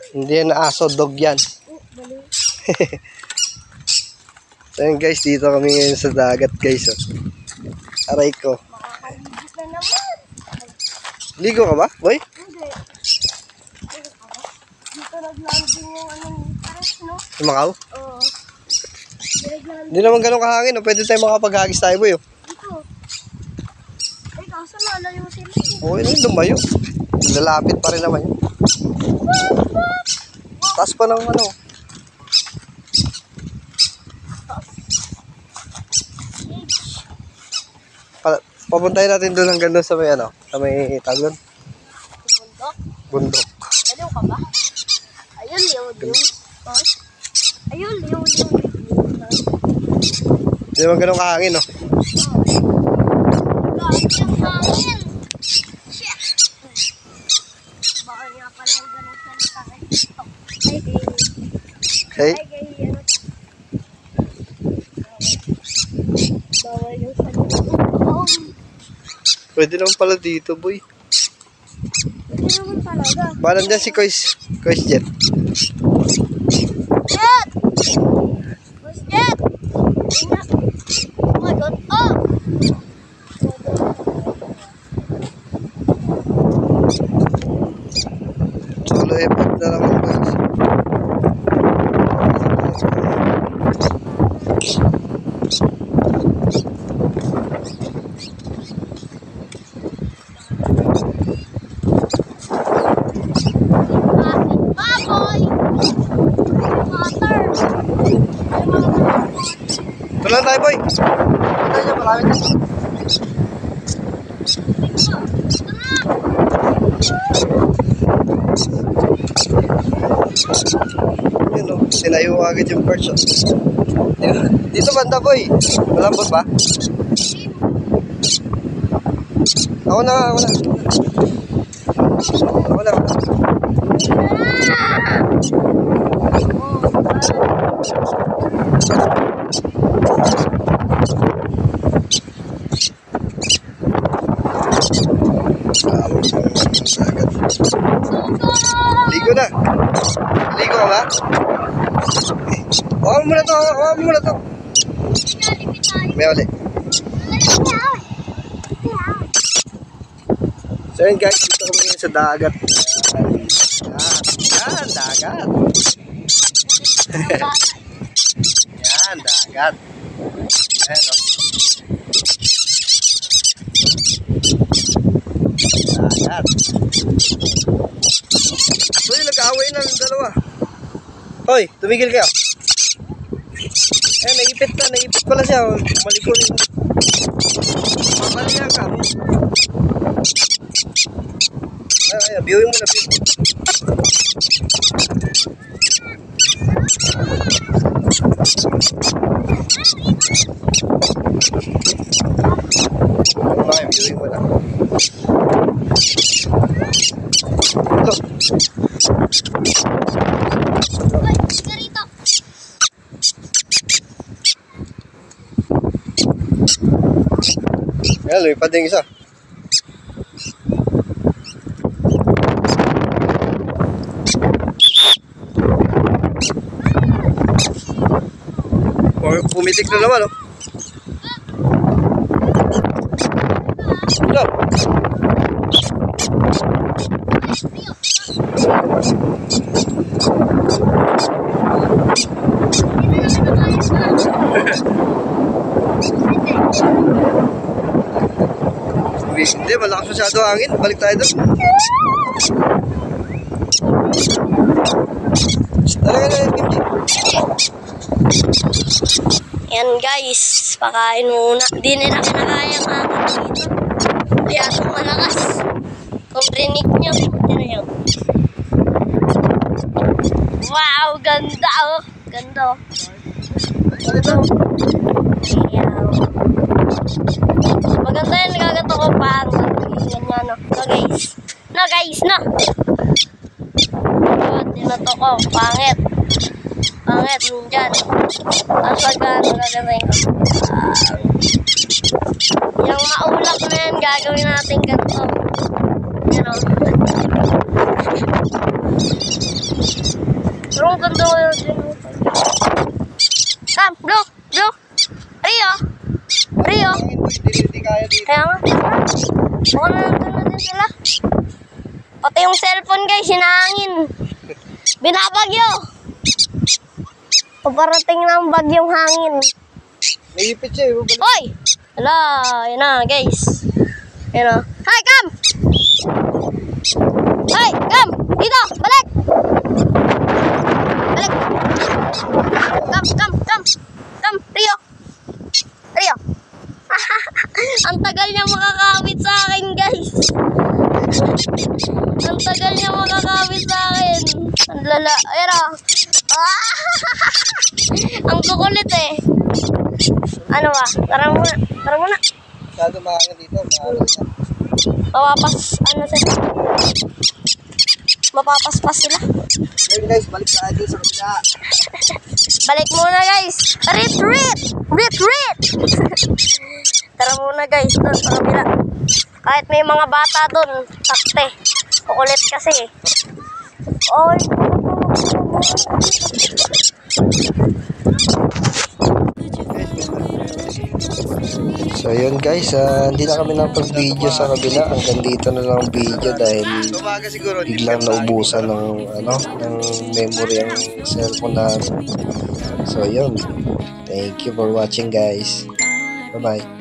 Hindi yan aso, dog yan. So yun guys, dito kami ngayon sa dagat guys. Aray ko. Ligo ka ba, boy? Hindi. Dito naglanding yung anong pares, no? Sa Macau? Oo. Hindi naman ganun kahangin, no? Pwede tayo makapaghagis tayo, boy. Dito. Ay, kaso lalayo sila. Okay na yun, lumayo. Lalapit pa rin naman yun. Taas pa ng ano. Papuntahin natin doon hanggang doon sa may ano, sa may tagon. Bundok? Bundok. Aliw ka ba? Ayun, liw. Ayun, liw. Hindi naman ganun kahangin, no? Kahit yung hangin. Shit. Baka nga pala yung ganun salita kay TikTok. Okay. Bawal yung salita. Pwede naman pala dito, boy. Pwede naman talaga. Parang dyan si Kois Jet. Jet! Where's Jet? Oh my God. Oh! Solo effort na naman, guys. Tulan tayo, boy. Tayo dyan, marami dyan. Yun, oh. Sinayo agad yung perch, oh. Dito banda, boy. Malambot ba? Ako na. Ligo na. Ligo ka ba? Hawakan mo muna to. May uli. So yun guys, dito kami ngayon sa dagat. Yan, dagat. Yan, dagat. Ayan, o. Dagat. So yun, nag-aaway na ng dalawa. Hoy, tumigil kayo. Ayan, naipit pala siya. Maliko rin. Mamalihan ka. Ayan, viewing mo na, viewing mo na. Ayan, lumipad din isa. Pumitik na naman, oh. Ito. Hindi, malakas masyado hangin. Balik tayo doon. Talaga na yun, Kimchi. Yan guys, pakain muna. Di nila kinakaya mga dito. Kaya itong malakas. Kung rinig nyo, yun yun. Wow, ganda oh. Ganda oh. Ayan. Maganda yan, nagagato ko pa. Ganyan no. No guys. No guys, no. Tinato ko, pangit. Pangit, dyan. Tapos pagka, magaganda yun. Yung ulap na yan, gagawin natin ganito. Yan o. Pero ang ganda ko yun. Kam, bro. Rio. Hindi kaya dito. Kaya nga. Baka nandun na din sila. Pati yung cellphone guys, hinahangin. Binabagyo. Paparating ng bagyong hangin. Naipit siya, ibabalik. Hoy! Hala, yun na guys. Yun o. Hi, Cam! Hi, Cam! Dito! Balik! Balik! Cam! Rio! Ang tagal niya makakawit sa akin, guys. Ang tagal niya makakawit sa akin. Ang lala. Ayan o. Ang kukulit eh. Ano ba? Tara muna. Masyado mahangin dito. Mapapaspas sila. Ngayon guys, balik tayo dito sa kabila. Balik muna guys. Retreat. Tara muna guys, doon sa kabila. Kahit may mga bata doon, sakte. Kukulit kasi. Oy. So yun guys, hindi na kami nakapag-video sa kabila. Hanggang dito na lang ang video dahil biglang naubusan ng memory ang cellphone natin. So yun, thank you for watching guys. Bye bye.